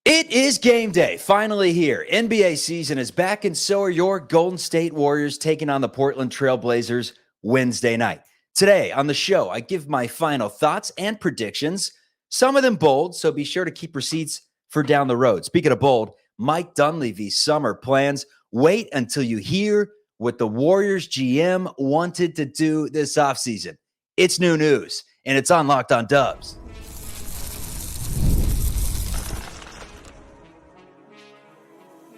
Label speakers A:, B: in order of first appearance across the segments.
A: It is game day, finally here. NBA season is back, and so are your Golden State Warriors taking on the Portland Trail Blazers Wednesday night. Today on the show, I give my final thoughts and predictions, some of them bold, so be sure to keep receipts for down the road. Speaking of bold, Mike Dunleavy's summer plans. Wait until you hear what the Warriors GM wanted to do this offseason. It's new news, and it's on Locked On Dubs.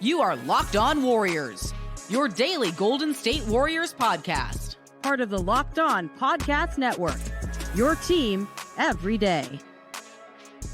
B: You are Locked On Warriors, your daily Golden State Warriors podcast.
C: Part of the Locked On Podcast Network, your team every day.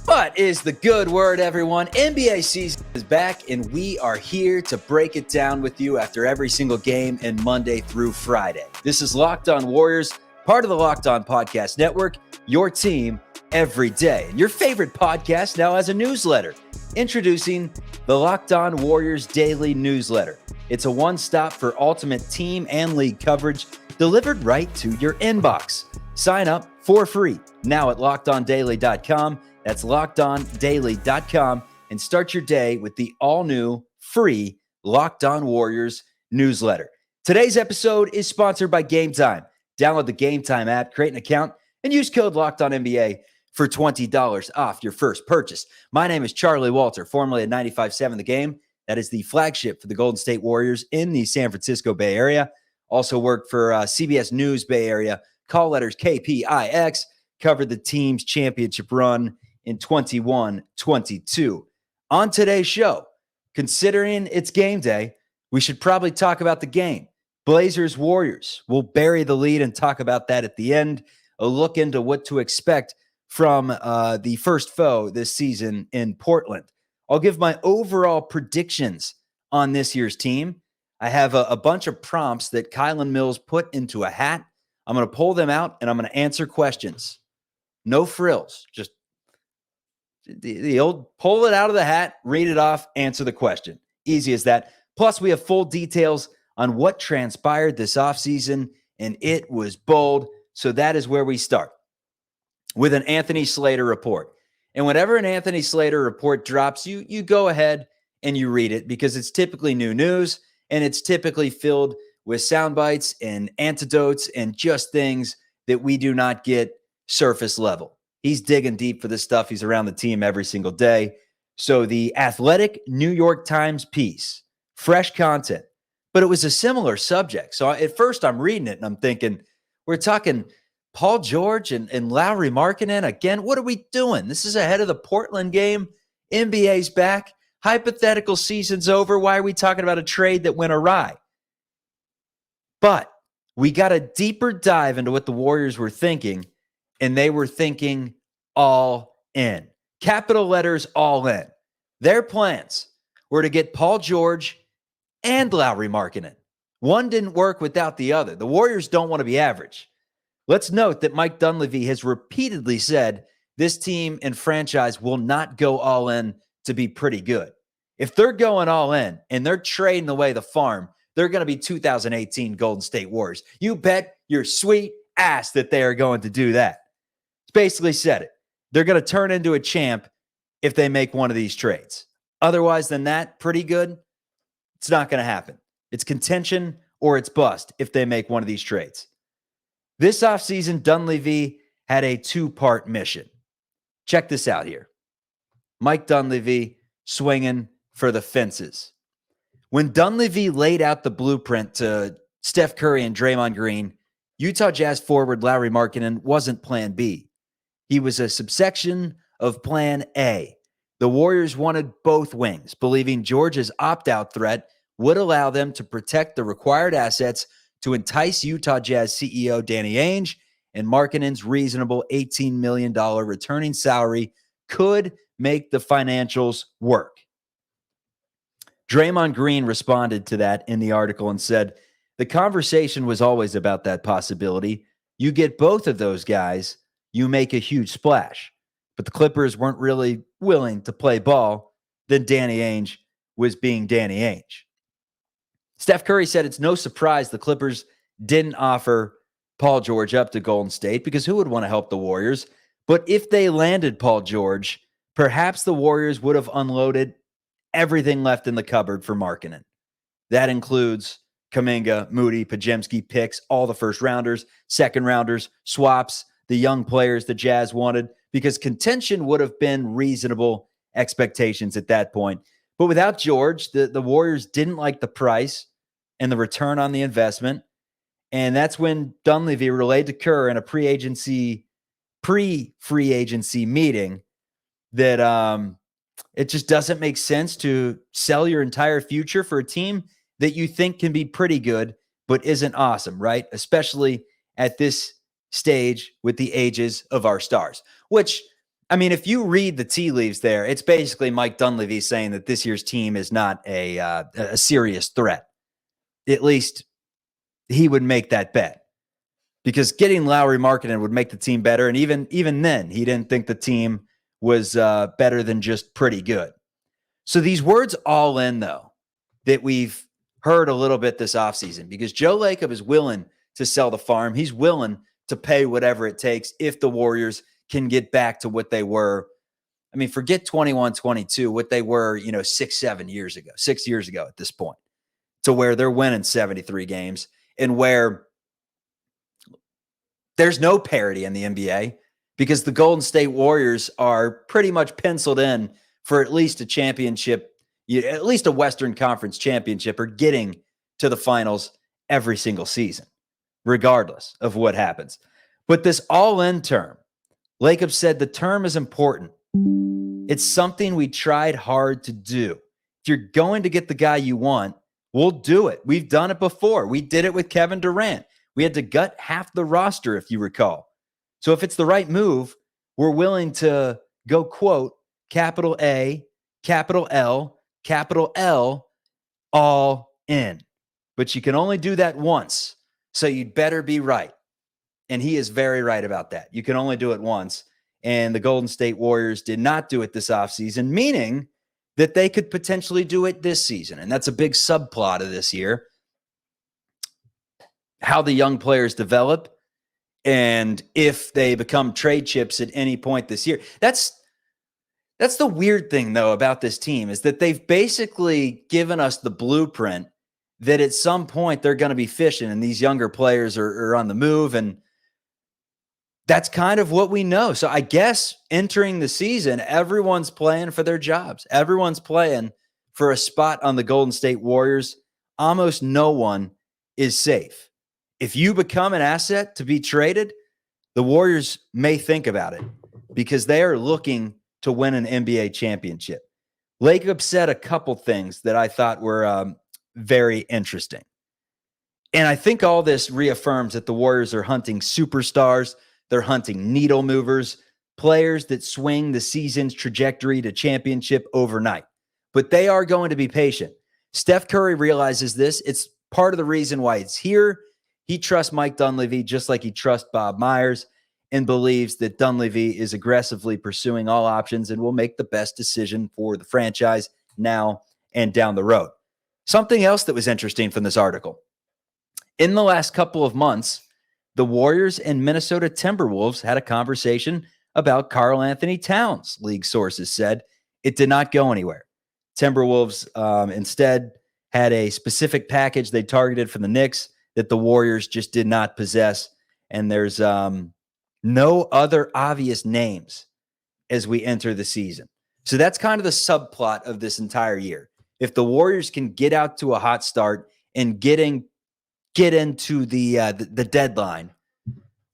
A: What is the good word, everyone? NBA season is back, and we are here to break it down with you after every single game and Monday through Friday. This is Locked On Warriors, part of the Locked On Podcast Network, your team every day. And your favorite podcast now has a newsletter. Introducing the Locked On Warriors Daily Newsletter. It's a one-stop for ultimate team and league coverage delivered right to your inbox. Sign up for free now at LockedOnDaily.com. That's LockedOnDaily.com, and start your day with the all-new free Locked On Warriors newsletter. Today's episode is sponsored by Gametime. Download the Gametime app, create an account, and use code LOCKEDONNBA for $20 off your first purchase. My name is Charlie Walter, formerly at 95.7 The Game. That is the flagship for the Golden State Warriors in the San Francisco Bay Area. Also worked for CBS News Bay Area, call letters KPIX, covered the team's championship run in 21-22. On today's show, considering it's game day, we should probably talk about the game. Blazers-Warriors. We'll bury the lead and talk about that at the end. A look into what to expect from the first foe this season in Portland. I'll give my overall predictions on this year's team. I have a bunch of prompts that Kylan Mills put into a hat. I'm going to pull them out, and I'm going to answer questions. No frills. Just the old pull it out of the hat, read it off, answer the question. Easy as that. Plus, we have full details on what transpired this offseason, and it was bold. So that is where we start, with an Anthony Slater report. And whenever an Anthony Slater report drops, you go ahead and you read it, because it's typically new news, and it's typically filled with sound bites and antidotes and just things that we do not get surface level. He's digging deep for this stuff. He's around the team every single day. So the Athletic New York Times piece, fresh content, but it was a similar subject. So at first I'm reading it and I'm thinking, we're talking Paul George and Lauri Markkanen again. What are we doing? This is ahead of the Portland game. NBA's back. Hypothetical season's over. Why are we talking about a trade that went awry? But we got a deeper dive into what the Warriors were thinking, and they were thinking all in. Capital letters, all in. Their plans were to get Paul George and Lauri Markkanen. One didn't work without the other. The Warriors don't want to be average. Let's note that Mike Dunleavy has repeatedly said this team and franchise will not go all in to be pretty good. If they're going all in and they're trading away the farm, they're going to be 2018 Golden State Warriors. You bet your sweet ass that they are going to do that. It's basically said it. They're going to turn into a champ if they make one of these trades. Otherwise than that, pretty good. It's not going to happen. It's contention or it's bust if they make one of these trades. This offseason, Dunleavy had a two-part mission. Check this out here. Mike Dunleavy swinging for the fences. When Dunleavy laid out the blueprint to Steph Curry and Draymond Green, Utah Jazz forward Lauri Markkanen wasn't plan B. He was a subsection of plan A. The Warriors wanted both wings, believing George's opt-out threat would allow them to protect the required assets to entice Utah Jazz CEO Danny Ainge, and Markkanen's reasonable $18 million returning salary could make the financials work. Draymond Green responded to that in the article and said, the conversation was always about that possibility. You get both of those guys, you make a huge splash. But the Clippers weren't really willing to play ball. Then Danny Ainge was being Danny Ainge. Steph Curry said it's no surprise the Clippers didn't offer Paul George up to Golden State, because who would want to help the Warriors? But if they landed Paul George, perhaps the Warriors would have unloaded everything left in the cupboard for Markkanen. That includes Kuminga, Moody, Podziemski, picks, all the first rounders, second rounders, swaps, the young players the Jazz wanted, because contention would have been reasonable expectations at that point. But without George, the Warriors didn't like the price and the return on the investment. And that's when Dunleavy relayed to Kerr in a pre-free agency meeting that it just doesn't make sense to sell your entire future for a team that you think can be pretty good, but isn't awesome, right? Especially at this stage with the ages of our stars. Which, I mean, if you read the tea leaves there, it's basically Mike Dunleavy saying that this year's team is not a serious threat. At least he would make that bet. Because getting Lauri Markkanen would make the team better. And even then, he didn't think the team was better than just pretty good. So these words all in, though, that we've heard a little bit this offseason, because Joe Lacob is willing to sell the farm. He's willing to pay whatever it takes if the Warriors can get back to what they were. I mean, forget 21-22, what they were, 6 years ago at this point, to where they're winning 73 games and where there's no parity in the NBA because the Golden State Warriors are pretty much penciled in for at least a championship, at least a Western Conference championship, or getting to the finals every single season, regardless of what happens. But this all-in term, Lacob said the term is important. It's something we tried hard to do. If you're going to get the guy you want, we'll do it. We've done it before. We did it with Kevin Durant. We had to gut half the roster, if you recall. So if it's the right move, we're willing to go, quote, capital A, capital L, capital L, all in. But you can only do that once. So you'd better be right. And he is very right about that. You can only do it once. And the Golden State Warriors did not do it this offseason, meaning that they could potentially do it this season. And that's a big subplot of this year. How the young players develop and if they become trade chips at any point this year. That's the weird thing, though, about this team, is that they've basically given us the blueprint that at some point they're going to be fishing and these younger players are on the move. And that's kind of what we know. So I guess entering the season, everyone's playing for their jobs. Everyone's playing for a spot on the Golden State Warriors. Almost no one is safe. If you become an asset to be traded, the Warriors may think about it because they are looking to win an NBA championship. Lacob said a couple things that I thought were very interesting. And I think all this reaffirms that the Warriors are hunting superstars. They're hunting needle movers, players that swing the season's trajectory to championship overnight. But they are going to be patient. Steph Curry realizes this. It's part of the reason why it's here. He trusts Mike Dunleavy just like he trusts Bob Myers and believes that Dunleavy is aggressively pursuing all options and will make the best decision for the franchise now and down the road. Something else that was interesting from this article. In the last couple of months, the Warriors and Minnesota Timberwolves had a conversation about Karl Anthony Towns, league sources said. It did not go anywhere. Timberwolves instead had a specific package they targeted from the Knicks that the Warriors just did not possess. And there's no other obvious names as we enter the season. So that's kind of the subplot of this entire year. If the Warriors can get out to a hot start and get into the deadline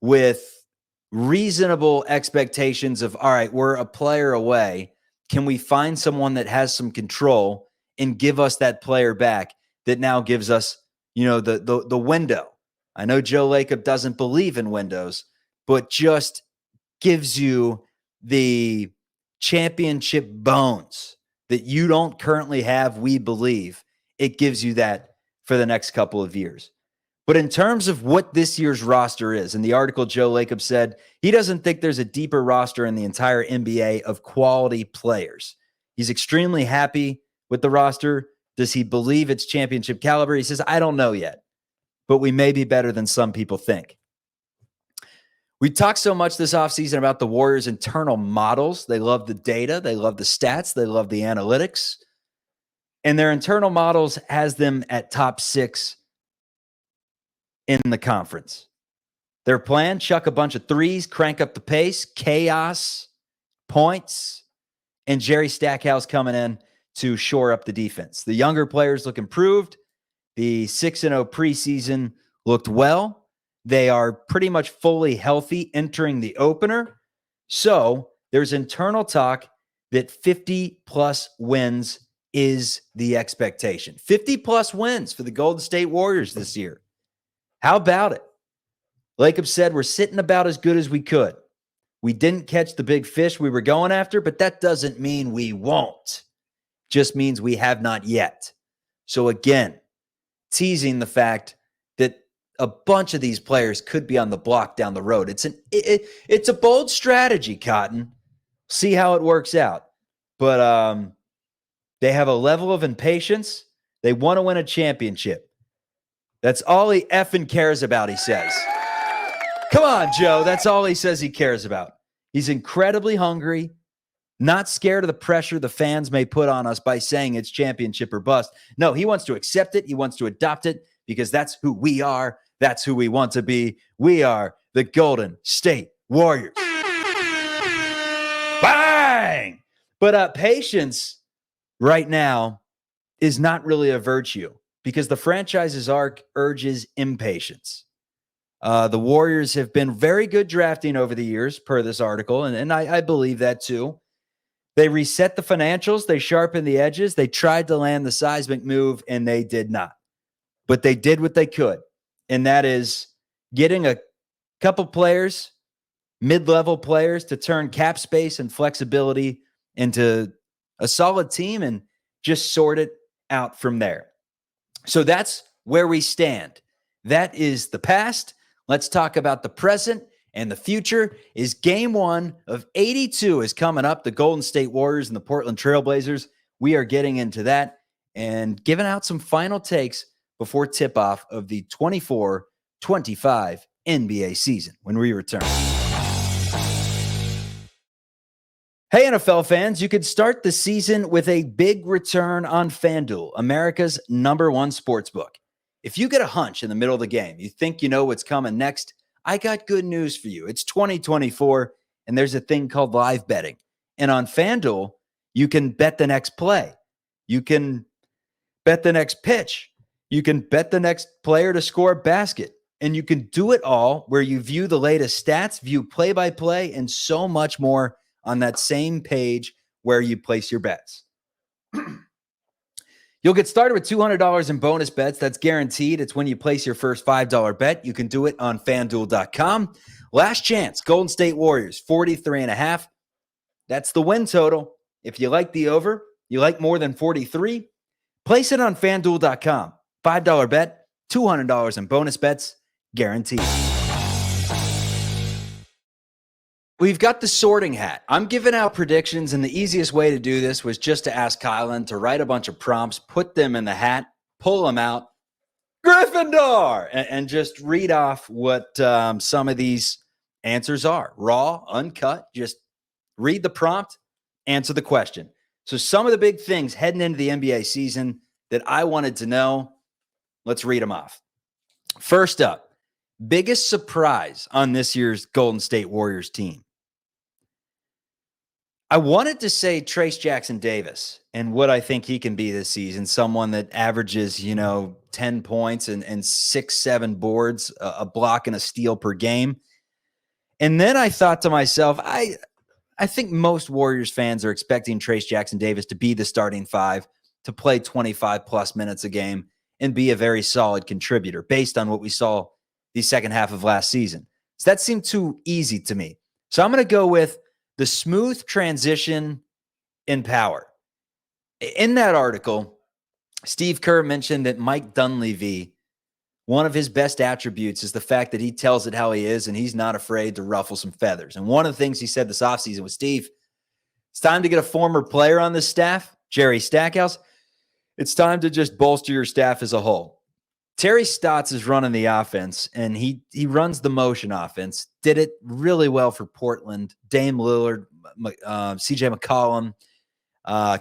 A: with reasonable expectations of, all right, we're a player away. Can we find someone that has some control and give us that player back that now gives us, the window? I know Joe Lacob doesn't believe in windows, but just gives you the championship bones that you don't currently have, we believe. It gives you that for the next couple of years. But in terms of what this year's roster is, in the article, Joe Lacob said he doesn't think there's a deeper roster in the entire NBA of quality players. He's extremely happy with the roster. Does he believe it's championship caliber? He says, I don't know yet, but we may be better than some people think. We talked so much this offseason about the Warriors' internal models. They love the data. They love the stats. They love the analytics. And their internal models has them at top 6 in the conference. Their plan, chuck a bunch of threes, crank up the pace, chaos, points, and Jerry Stackhouse coming in to shore up the defense. The younger players look improved. The 6-0 preseason looked well. They are pretty much fully healthy entering the opener. So there's internal talk that 50-plus wins is the expectation. 50-plus wins for the Golden State Warriors this year. How about it? Lacob said we're sitting about as good as we could. We didn't catch the big fish we were going after, but that doesn't mean we won't. Just means we have not yet. So again, teasing the fact that a bunch of these players could be on the block down the road. It's a bold strategy, Cotton. See how it works out. But they have a level of impatience. They want to win a championship. That's all he effing cares about, he says. Come on, Joe. That's all he says he cares about. He's incredibly hungry, not scared of the pressure the fans may put on us by saying it's championship or bust. No, he wants to accept it. He wants to adopt it because that's who we are. That's who we want to be. We are the Golden State Warriors. Bang! But patience right now is not really a virtue because the franchise's arc urges impatience. The Warriors have been very good drafting over the years, per this article, and I believe that too. They reset the financials. They sharpened the edges. They tried to land the seismic move, and they did not. But they did what they could, and that is getting a couple players, mid-level players, to turn cap space and flexibility into a solid team and just sort it out from there. So that's where we stand. That is the past. Let's talk about the present and the future. Is game 1 of 82 is coming up. The Golden State Warriors and the Portland Trailblazers. We are getting into that and giving out some final takes before tip-off of the 24-25 NBA season when we return. Hey, NFL fans, you could start the season with a big return on FanDuel, America's #1 sportsbook. If you get a hunch in the middle of the game, you think you know what's coming next, I got good news for you. It's 2024, and there's a thing called live betting. And on FanDuel, you can bet the next play. You can bet the next pitch. You can bet the next player to score a basket. And you can do it all where you view the latest stats, view play-by-play, and so much more on that same page where you place your bets. You'll get started with $200 in bonus bets. That's guaranteed. It's when you place your first $5 bet. You can do it on FanDuel.com. Last chance, Golden State Warriors, 43.5. That's the win total. If you like the over, you like more than 43, place it on FanDuel.com. $5 bet, $200 in bonus bets, guaranteed. We've got the sorting hat. I'm giving out predictions, and the easiest way to do this was just to ask Kylan to write a bunch of prompts, put them in the hat, pull them out, Gryffindor, and just read off what some of these answers are. Raw, uncut, just read the prompt, answer the question. So some of the big things heading into the NBA season that I wanted to know, let's read them off. First up, biggest surprise on this year's Golden State Warriors team. I wanted to say Trace Jackson-Davis and what I think he can be this season, someone that averages, 10 points and 6-7 boards, a block and a steal per game. And then I thought to myself, I think most Warriors fans are expecting Trace Jackson-Davis to be the starting 5, to play 25-plus minutes a game, and be a very solid contributor based on what we saw the second half of last season. So that seemed too easy to me. So I'm going to go with the smooth transition in power. In that article, Steve Kerr mentioned that Mike Dunleavy, one of his best attributes is the fact that he tells it how he is and he's not afraid to ruffle some feathers. And one of the things he said this offseason was, Steve, it's time to get a former player on this staff, Jerry Stackhouse. It's time to just bolster your staff as a whole. Terry Stotts is running the offense, and he runs the motion offense. Did it really well for Portland. Dame Lillard, CJ McCollum,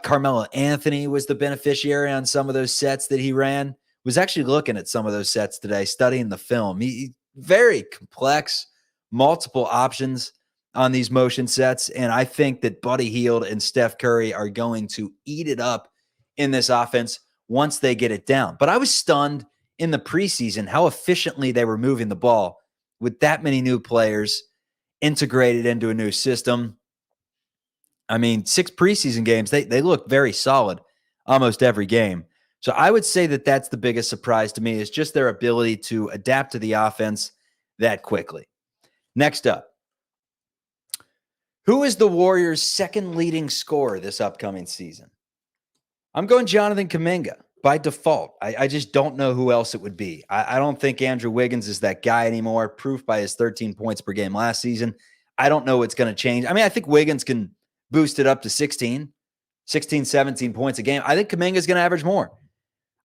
A: Carmelo Anthony was the beneficiary on some of those sets that he ran. Was actually looking at some of those sets today, studying the film. He very complex, multiple options on these motion sets, and I think that Buddy Hield and Steph Curry are going to eat it up in this offense once they get it down. But I was stunned in the preseason how efficiently they were moving the ball with that many new players integrated into a new system. I mean, 6 preseason games, they look very solid almost every game. So I would say that that's the biggest surprise to me, is just their ability to adapt to the offense that quickly. Next up, who is the Warriors' second leading scorer this upcoming season? I'm going Jonathan Kuminga by default. I just don't know who else it would be. I don't think Andrew Wiggins is that guy anymore, proof by his 13 points per game last season. I don't know what's going to change. I mean, I think Wiggins can boost it up to 16, 17 points a game. I think Kuminga is going to average more.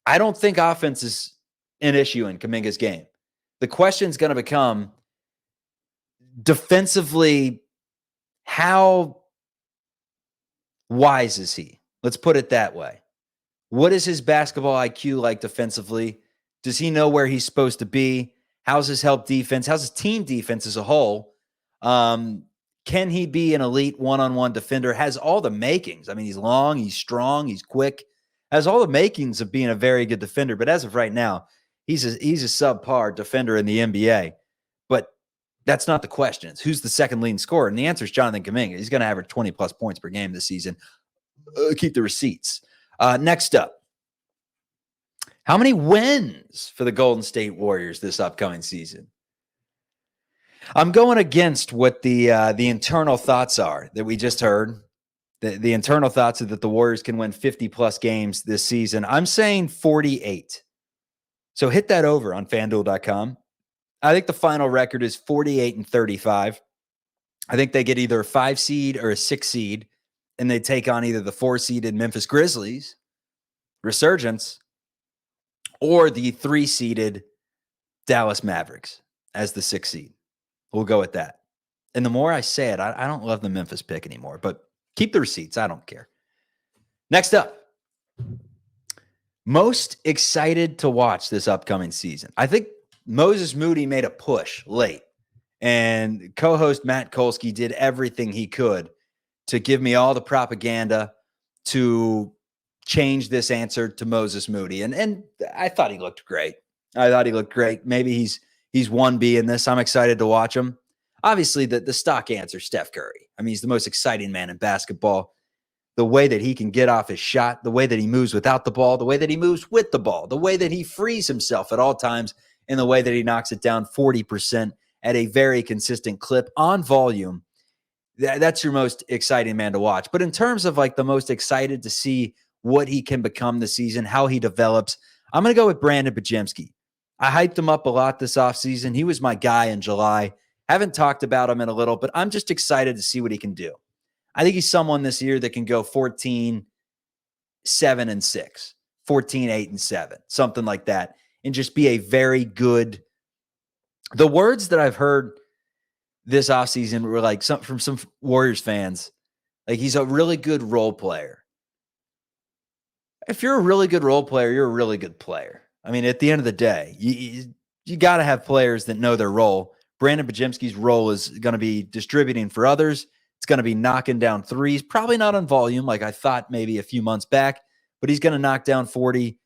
A: I don't think offense is an issue in Kuminga's game. The question is going to become defensively, how wise is he? Let's put it that way. What is his basketball IQ like defensively? Does he know where he's supposed to be? How's his help defense? How's his team defense as a whole? Can he be an elite one-on-one defender? Has all the makings. I mean, he's long, he's strong, he's quick. Has all the makings of being a very good defender. But as of right now, he's a subpar defender in the NBA. But that's not the question. It's who's the second leading scorer? And the answer is Jonathan Kuminga. He's going to average 20-plus points per game this season. Keep the receipts. Next up, how many wins for the Golden State Warriors this upcoming season? I'm going against what the internal thoughts are that we just heard. The internal thoughts are that the Warriors can win 50-plus games this season. I'm saying 48. So hit that over on FanDuel.com. I think the final record is 48-35. I think they get either a 5 seed or a 6 seed, and they take on either the 4-seeded Memphis Grizzlies, Resurgence, or the 3-seeded Dallas Mavericks as the 6 seed. We'll go with that. And the more I say it, I don't love the Memphis pick anymore, but keep the receipts. I don't care. Next up, most excited to watch this upcoming season. I think Moses Moody made a push late, and co-host Matt Kolsky did everything he could to give me all the propaganda to change this answer to Moses Moody. And I thought he looked great. Maybe he's 1B in this. I'm excited to watch him. Obviously, the stock answer, Steph Curry. I mean, he's the most exciting man in basketball. The way that he can get off his shot, the way that he moves without the ball, the way that he moves with the ball, the way that he frees himself at all times, and the way that he knocks it down 40% at a very consistent clip on volume. That's your most exciting man to watch. But in terms of like the most excited to see what he can become this season, how he develops, I'm going to go with Brandon Podziemski. I hyped him up a lot this offseason. He was my guy in July. Haven't talked about him in a little, but I'm just excited to see what he can do. I think he's someone this year that can go 14-7-6, 14-8-7, something like that, and just be a very good. The words that I've heard this offseason were like from some Warriors fans, like he's a really good role player. If you're a really good role player, you're a really good player. I mean, at the end of the day, you got to have players that know their role. Brandon Podziemski's role is going to be distributing for others. It's going to be knocking down threes, probably not on volume like I thought maybe a few months back, but he's going to knock down 42%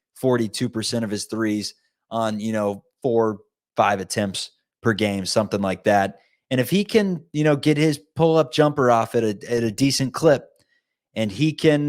A: of his threes on, 4-5 attempts per game, something like that. And if he can, get his pull-up jumper off at a decent clip, and he can,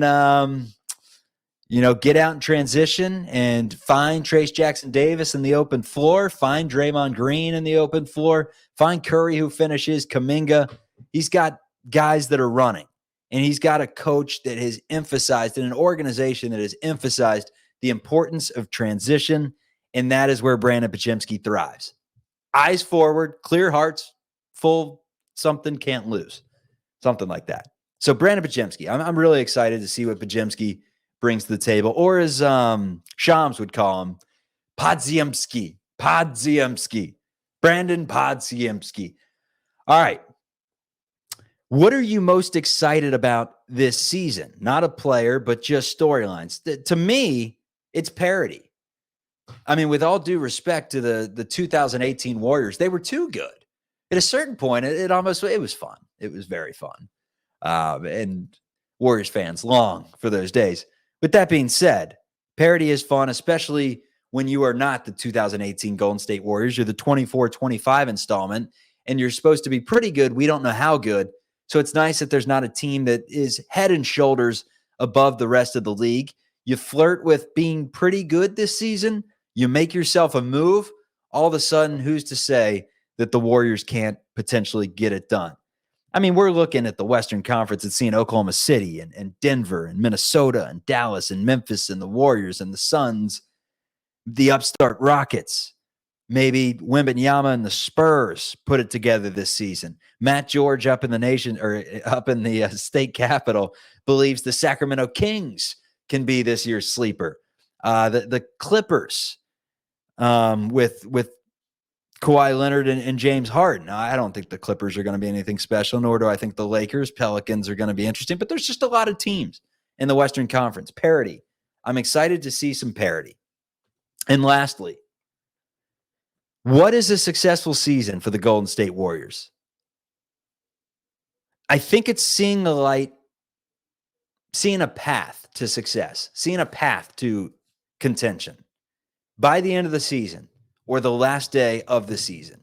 A: get out in transition and find Trace Jackson Davis in the open floor, find Draymond Green in the open floor, find Curry who finishes, Kuminga. He's got guys that are running, and he's got a coach that has emphasized, and an organization that has emphasized the importance of transition, and that is where Brandon Podziemski thrives. Eyes forward, clear hearts, full something, can't lose. Something like that. So Brandon Podziemski, I'm really excited to see what Podziemski brings to the table, or as Shams would call him, Podziemski. Brandon Podziemski. All right. What are you most excited about this season? Not a player, but just storylines. To me, it's parity. I mean, with all due respect to the 2018 Warriors, they were too good. At a certain point, it was fun. It was very fun. And Warriors fans long for those days. With that being said, parity is fun, especially when you are not the 2018 Golden State Warriors. You're the 24-25 installment, and you're supposed to be pretty good. We don't know how good. So it's nice that there's not a team that is head and shoulders above the rest of the league. You flirt with being pretty good this season. You make yourself a move. All of a sudden, who's to say that the Warriors can't potentially get it done? I mean, we're looking at the Western Conference and seeing Oklahoma City and Denver and Minnesota and Dallas and Memphis and the Warriors and the Suns, the upstart Rockets. Maybe Wembanyama and the Spurs put it together this season. Matt George up in the nation or up in the state capital believes the Sacramento Kings can be this year's sleeper. The Clippers with Kawhi Leonard and James Harden. Now, I don't think the Clippers are going to be anything special, nor do I think the Lakers, Pelicans are going to be interesting, but there's just a lot of teams in the Western Conference. Parity. I'm excited to see some parity. And lastly, what is a successful season for the Golden State Warriors? I think it's seeing the light, seeing a path to success, seeing a path to contention by the end of the season or the last day of the season.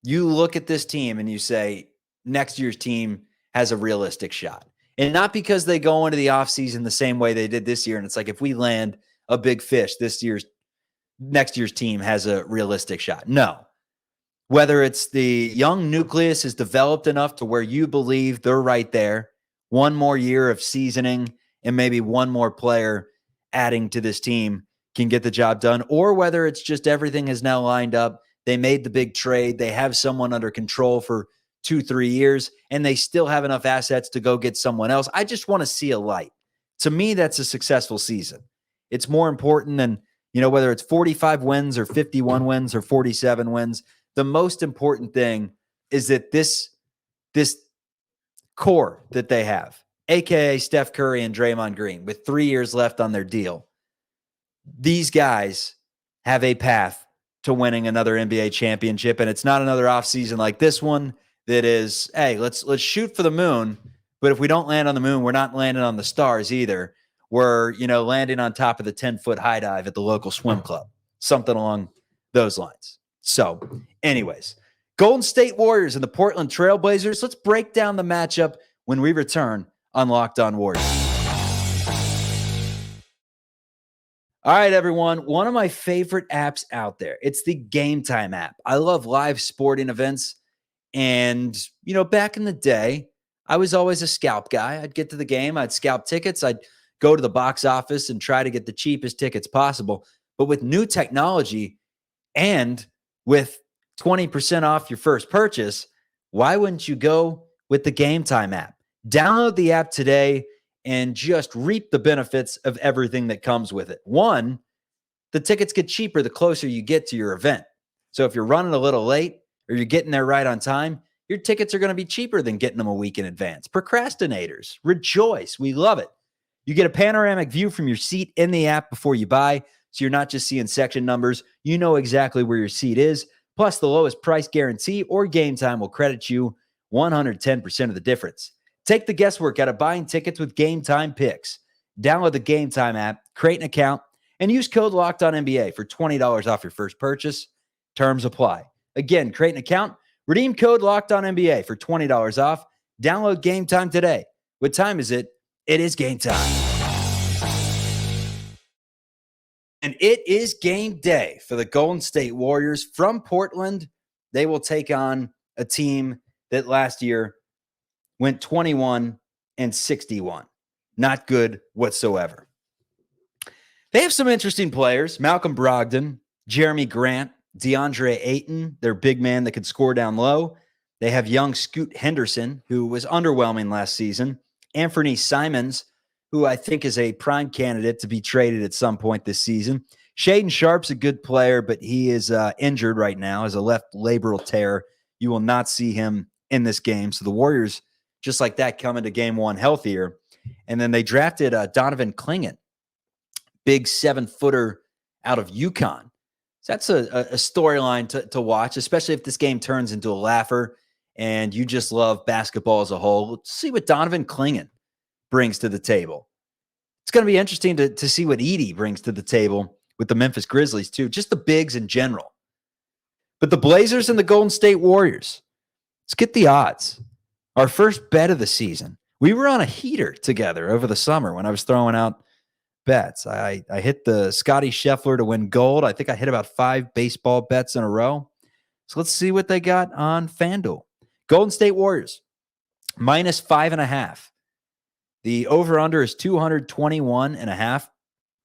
A: You look at this team and you say, next year's team has a realistic shot. And not because they go into the offseason the same way they did this year. And it's like, if we land a big fish, next year's team has a realistic shot. No. Whether it's the young nucleus is developed enough to where you believe they're right there, one more year of seasoning and maybe one more player adding to this team can get the job done, or whether it's just everything is now lined up. They made the big trade. They have someone under control for 2-3 years, and they still have enough assets to go get someone else. I just want to see a light. To me, that's a successful season. It's more important than, whether it's 45 wins or 51 wins or 47 wins. The most important thing is that this core that they have, aka Steph Curry and Draymond Green, with 3 years left on their deal, these guys have a path to winning another NBA championship. And it's not another offseason like this one that is, hey, let's shoot for the moon. But if we don't land on the moon, we're not landing on the stars either. We're, landing on top of the 10-foot high dive at the local swim club, something along those lines. So anyways, Golden State Warriors and the Portland Trail Blazers. Let's break down the matchup when we return on Locked On Warriors. All right, everyone. One of my favorite apps out there. It's the Gametime app. I love live sporting events. And, back in the day, I was always a scalp guy. I'd get to the game. I'd scalp tickets. I'd go to the box office and try to get the cheapest tickets possible. But with new technology and with 20% off your first purchase, why wouldn't you go with the Gametime app? Download the app today and just reap the benefits of everything that comes with it. One, the tickets get cheaper the closer you get to your event. So if you're running a little late or you're getting there right on time, your tickets are going to be cheaper than getting them a week in advance. Procrastinators, rejoice. We love it. You get a panoramic view from your seat in the app before you buy, so you're not just seeing section numbers. You know exactly where your seat is. Plus, the lowest price guarantee or Gametime will credit you 110% of the difference. Take the guesswork out of buying tickets with Gametime Picks. Download the Gametime app, create an account, and use code LOCKEDONNBA for $20 off your first purchase. Terms apply. Again, create an account, redeem code LOCKEDONNBA for $20 off. Download Gametime today. What time is it? It is game time. And it is game day for the Golden State Warriors from Portland. They will take on a team that last year went 21-61. Not good whatsoever. They have some interesting players. Malcolm Brogdon, Jeremy Grant, DeAndre Ayton, their big man that can score down low. They have young Scoot Henderson, who was underwhelming last season. Anthony Simons, who I think is a prime candidate to be traded at some point this season. Shaedon Sharpe's a good player, but he is injured right now as a left labral tear. You will not see him in this game. So the Warriors, just like that, come into game one healthier. And then they drafted Donovan Clingan, big 7-footer out of UConn. So that's a storyline to watch, especially if this game turns into a laugher and you just love basketball as a whole. Let's see what Donovan Clingan brings to the table. It's going to be interesting to see what Edey brings to the table with the Memphis Grizzlies too, just the bigs in general. But the Blazers and the Golden State Warriors, let's get the odds. Our first bet of the season. We were on a heater together over the summer when I was throwing out bets. I hit the Scotty Scheffler to win gold. I think I hit about 5 baseball bets in a row. So let's see what they got on FanDuel. Golden State Warriors, -5.5. The over-under is 221.5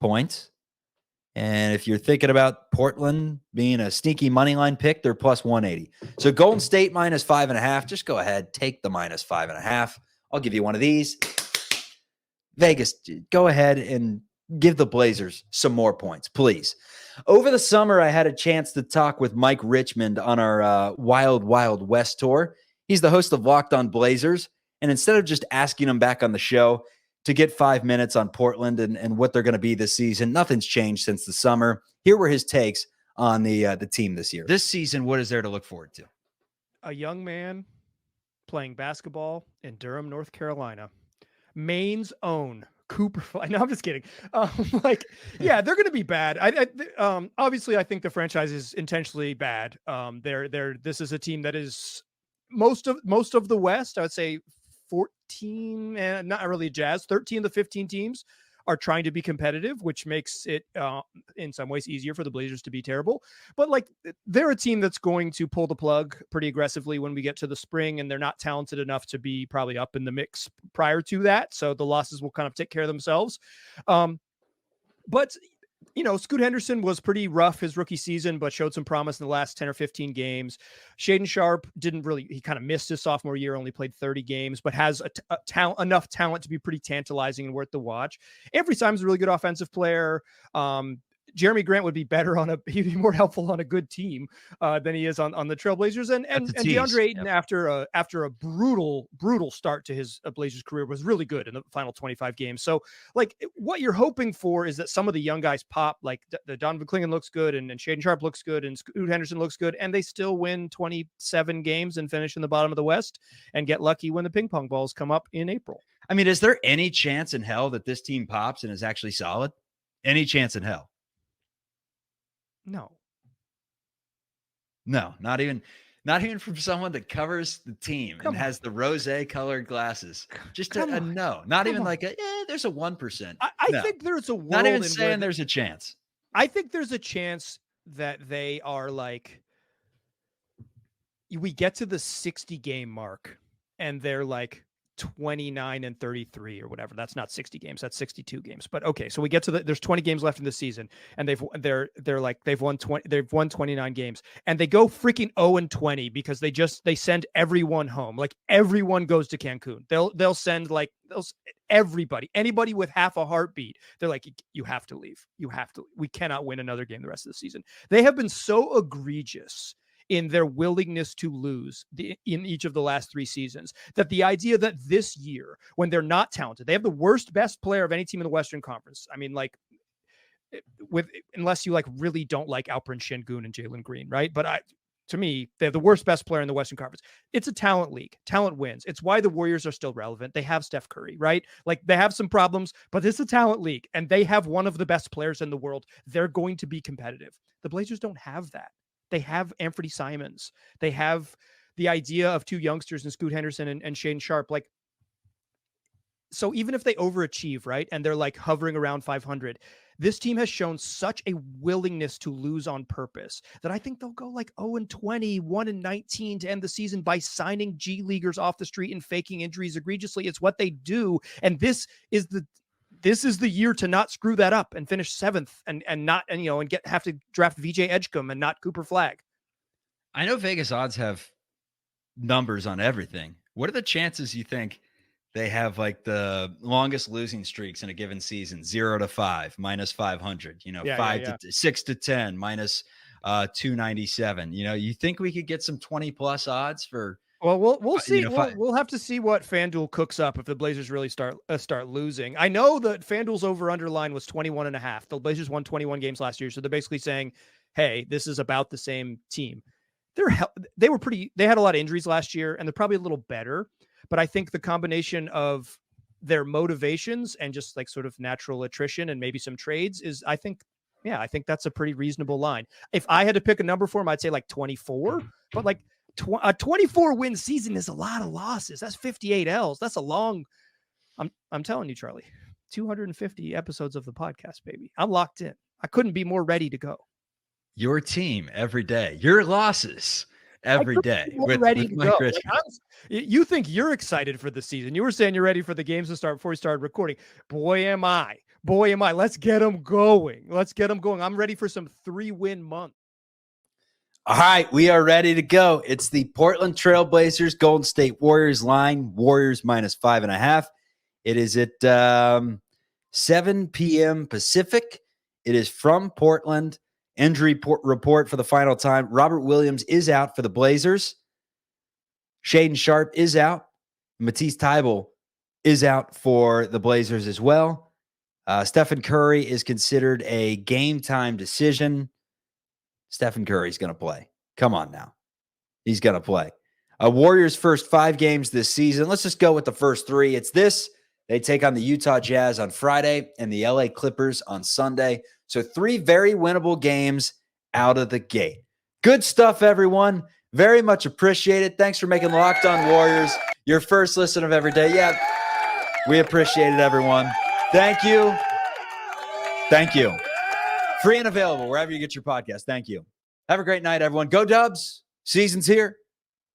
A: points. And if you're thinking about Portland being a sneaky money line pick, they're +180. So Golden State -5.5. Just go ahead, take the -5.5. I'll give you one of these. Vegas, go ahead and give the Blazers some more points, please. Over the summer, I had a chance to talk with Mike Richmond on our Wild Wild West tour. He's the host of Locked On Blazers. And instead of just asking him back on the show to get 5 minutes on Portland and what they're going to be this season, nothing's changed since the summer. Here were his takes on the team this year. This season, what is there to look forward to?
D: A young man playing basketball in Durham, North Carolina. Maine's own Cooper. No, I'm just kidding. Yeah, they're going to be bad. Obviously, I think the franchise is intentionally bad. This is a team that is most of the West. I would say 14, and not really Jazz. 13 of the 15 teams are trying to be competitive, which makes it in some ways easier for the Blazers to be terrible. But like, they're a team that's going to pull the plug pretty aggressively when we get to the spring, and they're not talented enough to be probably up in the mix prior to that. So the losses will kind of take care of themselves. But you know, Scoot Henderson was pretty rough his rookie season, but showed some promise in the last 10 or 15 games. Shaedon Sharpe he kind of missed his sophomore year, only played 30 games, but has enough talent to be pretty tantalizing and worth the watch. Avery Simon's a really good offensive player. Jeremy Grant would be better he'd be more helpful on a good team than he is on the Trailblazers. And DeAndre Ayton, yep, after a brutal start to his Blazers career, was really good in the final 25 games. So like, what you're hoping for is that some of the young guys pop, like the Donovan Clingan looks good, and Shaedon Sharpe looks good, and Scoot Henderson looks good, and they still win 27 games and finish in the bottom of the West and get lucky when the ping pong balls come up in April.
A: I mean, is there any chance in hell that this team pops and is actually solid? Any chance in hell?
D: No,
A: not even from someone that covers the team and has the rose colored glasses. Just a no, not even like there's a 1%.
D: I think there's a world,
A: not even saying there's a chance.
D: I think there's a chance that they are like, we get to the 60 game mark and they're like 29-33 or whatever. That's not 60 games. That's 62 games. But okay, so we get to there's 20 games left in the season, and they've won 29 games, and they go freaking 0-20 because they send everyone home. Like, everyone goes to Cancun. They'll send anybody with half a heartbeat. They're like, you have to leave. We cannot win another game the rest of the season. They have been so egregious in their willingness to lose in each of the last 3 seasons, that the idea that this year, when they're not talented, they have the best player of any team in the Western Conference. I mean, like, unless you like really don't like Alperen Şengün and Jalen Green, right? But to me, they have the best player in the Western Conference. It's a talent league. Talent wins. It's why the Warriors are still relevant. They have Steph Curry, right? Like, they have some problems, but it's a talent league, and they have one of the best players in the world. They're going to be competitive. The Blazers don't have that. They have Anthony Simons. They have the idea of 2 youngsters in Scoot Henderson and Shaedon Sharpe. Like, so even if they overachieve, right, and they're like hovering around 500, this team has shown such a willingness to lose on purpose that I think they'll go like 0-20, 1-19 to end the season by signing G Leaguers off the street and faking injuries egregiously. It's what they do, and this is the year to not screw that up and finish 7th and have to draft VJ Edgecombe and not Cooper Flagg.
A: I know Vegas odds have numbers on everything. What are the chances you think They have like the longest losing streaks in a given season, 0-5, -500, to 6-10, -297. You think we could get some 20+ odds for?
D: Well, we'll see. We'll have to see what FanDuel cooks up if the Blazers really start losing. I know that FanDuel's over-under line was 21.5. The Blazers won 21 games last year, so they're basically saying, hey, this is about the same team. They had a lot of injuries last year, and they're probably a little better. But I think the combination of their motivations and just like sort of natural attrition and maybe some trades is, I think that's a pretty reasonable line. If I had to pick a number for them, I'd say like 24. But like a 24-win season is a lot of losses. That's 58 L's. That's a long. I'm telling you, Charlie, 250 episodes of the podcast, baby. I'm locked in. I couldn't be more ready to go.
A: Your team every day. Your losses every day.
D: Ready to go. Like, you think you're excited for the season. You were saying you're ready for the games to start before we started recording. Boy, am I. Let's get them going. I'm ready for some 3-win month.
A: All right, we are ready to go. It's the Portland Trail Blazers, Golden State Warriors line. Warriors -5.5. It is at 7 p.m. Pacific. It is from Portland. Injury report for the final time. Robert Williams is out for the Blazers. Shaedon Sharpe is out. Matisse Thybulle is out for the Blazers as well. Stephen Curry is considered a game-time decision. Stephen Curry's going to play. Come on now. He's going to play. Warriors' first 5 games this season. Let's just go with the first 3. It's this. They take on the Utah Jazz on Friday and the LA Clippers on Sunday. So 3 very winnable games out of the gate. Good stuff, everyone. Very much appreciated. Thanks for making Locked On Warriors your first listen of every day. Yeah, we appreciate it, everyone. Thank you. Thank you. Free and available wherever you get your podcast. Thank you. Have a great night, everyone. Go Dubs. Season's here.